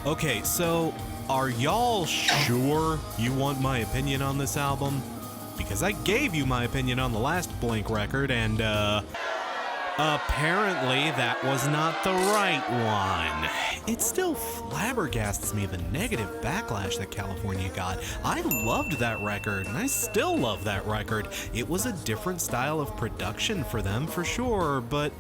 Okay, so are y'all sure you want my opinion on this album? Because I gave you my opinion on the last Blink record, and apparently that was not the right one. It still flabbergasts me, the negative backlash that California got. I loved that record, and I still love that record. It was a different style of production for them, for sure, but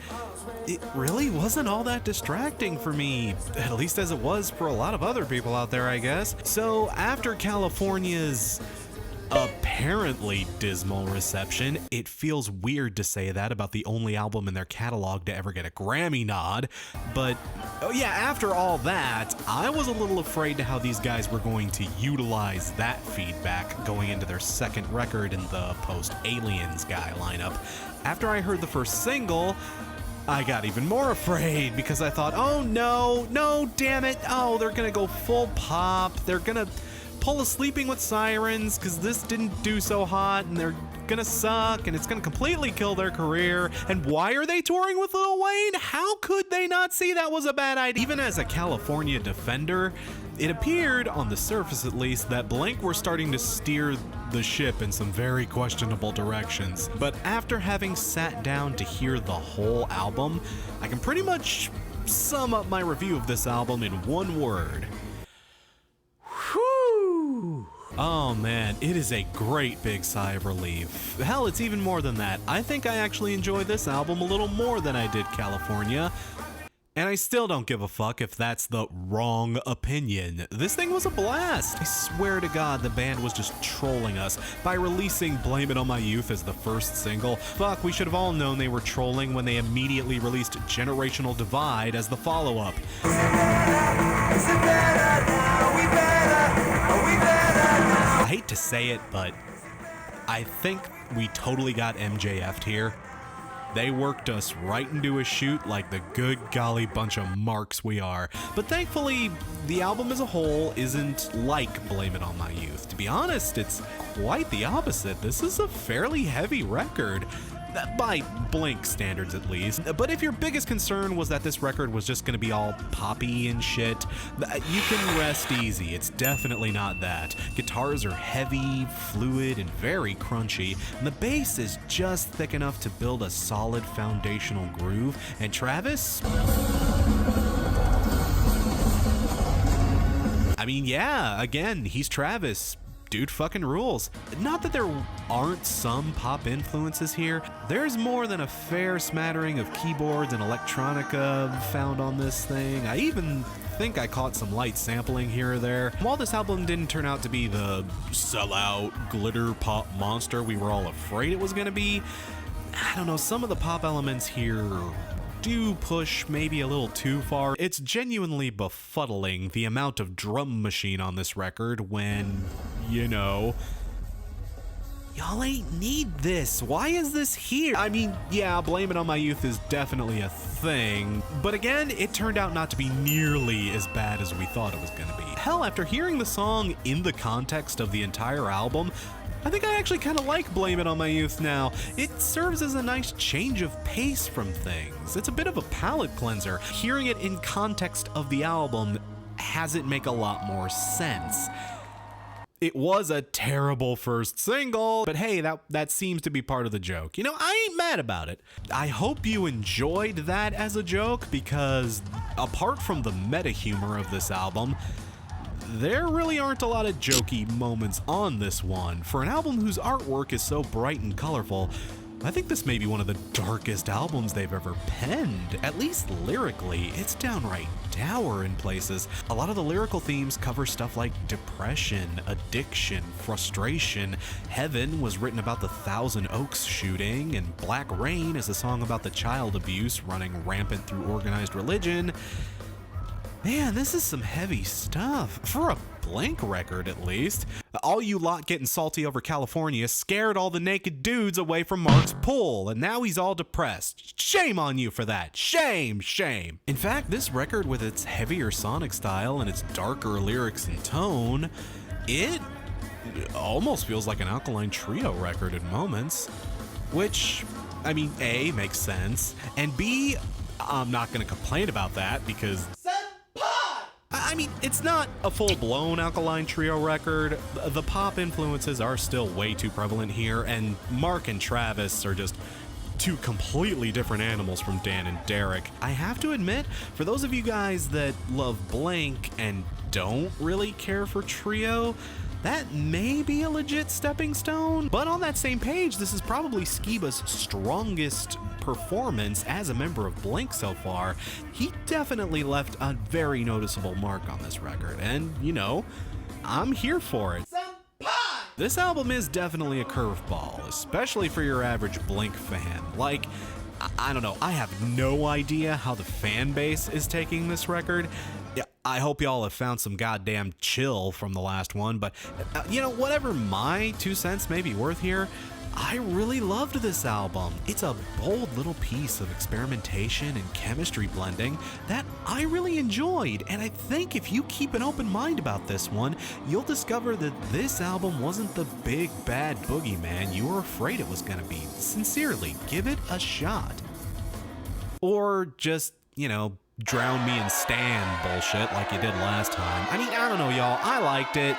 it really wasn't all that distracting for me, at least as it was for a lot of other people out there, I guess. So after California's apparently dismal reception, it feels weird to say that about the only album in their catalog to ever get a Grammy nod, but oh yeah, after all that, I was a little afraid to how these guys were going to utilize that feedback going into their second record in the post-Aliens guy lineup. After I heard the first single, I got even more afraid because I thought, oh no, damn it, oh, they're gonna go full pop, they're gonna pull a Sleeping with Sirens because this didn't do so hot, and they're gonna suck, and it's gonna completely kill their career. And why are they touring with Lil Wayne? How could they not see that was a bad idea? Even as a California defender, it appeared, on the surface at least, that Blink were starting to steer the ship in some very questionable directions. But after having sat down to hear the whole album, I can pretty much sum up my review of this album in one word. Whew! Oh man, it is a great big sigh of relief. Hell, it's even more than that. I think I actually enjoy this album a little more than I did California. And I still don't give a fuck if that's the wrong opinion. This thing was a blast. I swear to God, the band was just trolling us by releasing Blame It On My Youth as the first single. Fuck, we should have all known they were trolling when they immediately released Generational Divide as the follow-up. I hate to say it, but I think we totally got MJF'd here. They worked us right into a shoot like the good golly bunch of marks we are. But thankfully, the album as a whole isn't like Blame It On My Youth. To be honest, it's quite the opposite. This is a fairly heavy record. By Blink standards at least. But if your biggest concern was that this record was just gonna be all poppy and shit, you can rest easy. It's definitely not that. Guitars are heavy, fluid, and very crunchy, and the bass is just thick enough to build a solid foundational groove. And Travis? I mean, yeah, again, he's Travis. Dude fucking rules. Not that there aren't some pop influences here. There's more than a fair smattering of keyboards and electronica found on this thing. I even think I caught some light sampling here or there. While this album didn't turn out to be the sellout glitter pop monster we were all afraid it was gonna be, I don't know, some of the pop elements here do push maybe a little too far. It's genuinely befuddling the amount of drum machine on this record when, you know, y'all ain't need this. Why is this here? I mean, yeah, Blame It On My Youth is definitely a thing, but again, it turned out not to be nearly as bad as we thought it was gonna be. Hell, after hearing the song in the context of the entire album, I think I actually kind of like Blame It On My Youth now. It serves as a nice change of pace from things. It's a bit of a palate cleanser. Hearing it in context of the album has it make a lot more sense. It was a terrible first single, but hey, that seems to be part of the joke. You know, I ain't mad about it. I hope you enjoyed that as a joke, because apart from the meta humor of this album, there really aren't a lot of jokey moments on this one. For an album whose artwork is so bright and colorful, I think this may be one of the darkest albums they've ever penned. At least lyrically, it's downright dour in places. A lot of the lyrical themes cover stuff like depression, addiction, frustration. Heaven was written about the Thousand Oaks shooting, and Black Rain is a song about the child abuse running rampant through organized religion. Man, this is some heavy stuff, for a Blink record at least. All you lot getting salty over California scared all the naked dudes away from Mark's pool, and now he's all depressed. Shame on you for that. Shame, shame. In fact, this record, with its heavier sonic style and its darker lyrics and tone, it almost feels like an Alkaline Trio record in moments, which, I mean, A, makes sense, and B, I'm not going to complain about that because I mean, it's not a full-blown Alkaline Trio record. The pop influences are still way too prevalent here, and Mark and Travis are just two completely different animals from Dan and Derek. I have to admit, for those of you guys that love Blank and don't really care for Trio, that may be a legit stepping stone. But on that same page, this is probably Skiba's strongest performance as a member of Blink so far. He definitely left a very noticeable mark on this record, and you know, I'm here for it. This album is definitely a curveball, especially for your average Blink fan. Like, I don't know, I have no idea how the fan base is taking this record. I hope y'all have found some goddamn chill from the last one, but you know, whatever my 2 cents may be worth here, I really loved this album. It's a bold little piece of experimentation and chemistry blending that I really enjoyed, and I think if you keep an open mind about this one, you'll discover that this album wasn't the big bad boogeyman you were afraid it was gonna be. Sincerely, give it a shot. Or just, you know, drown me in Stan bullshit like you did last time. I mean, I don't know, y'all. I liked it.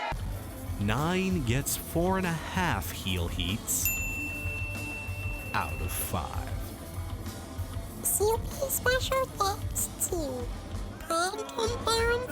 9 gets 4.5 heel heats out of 5. Super special thanks to Brad and Darren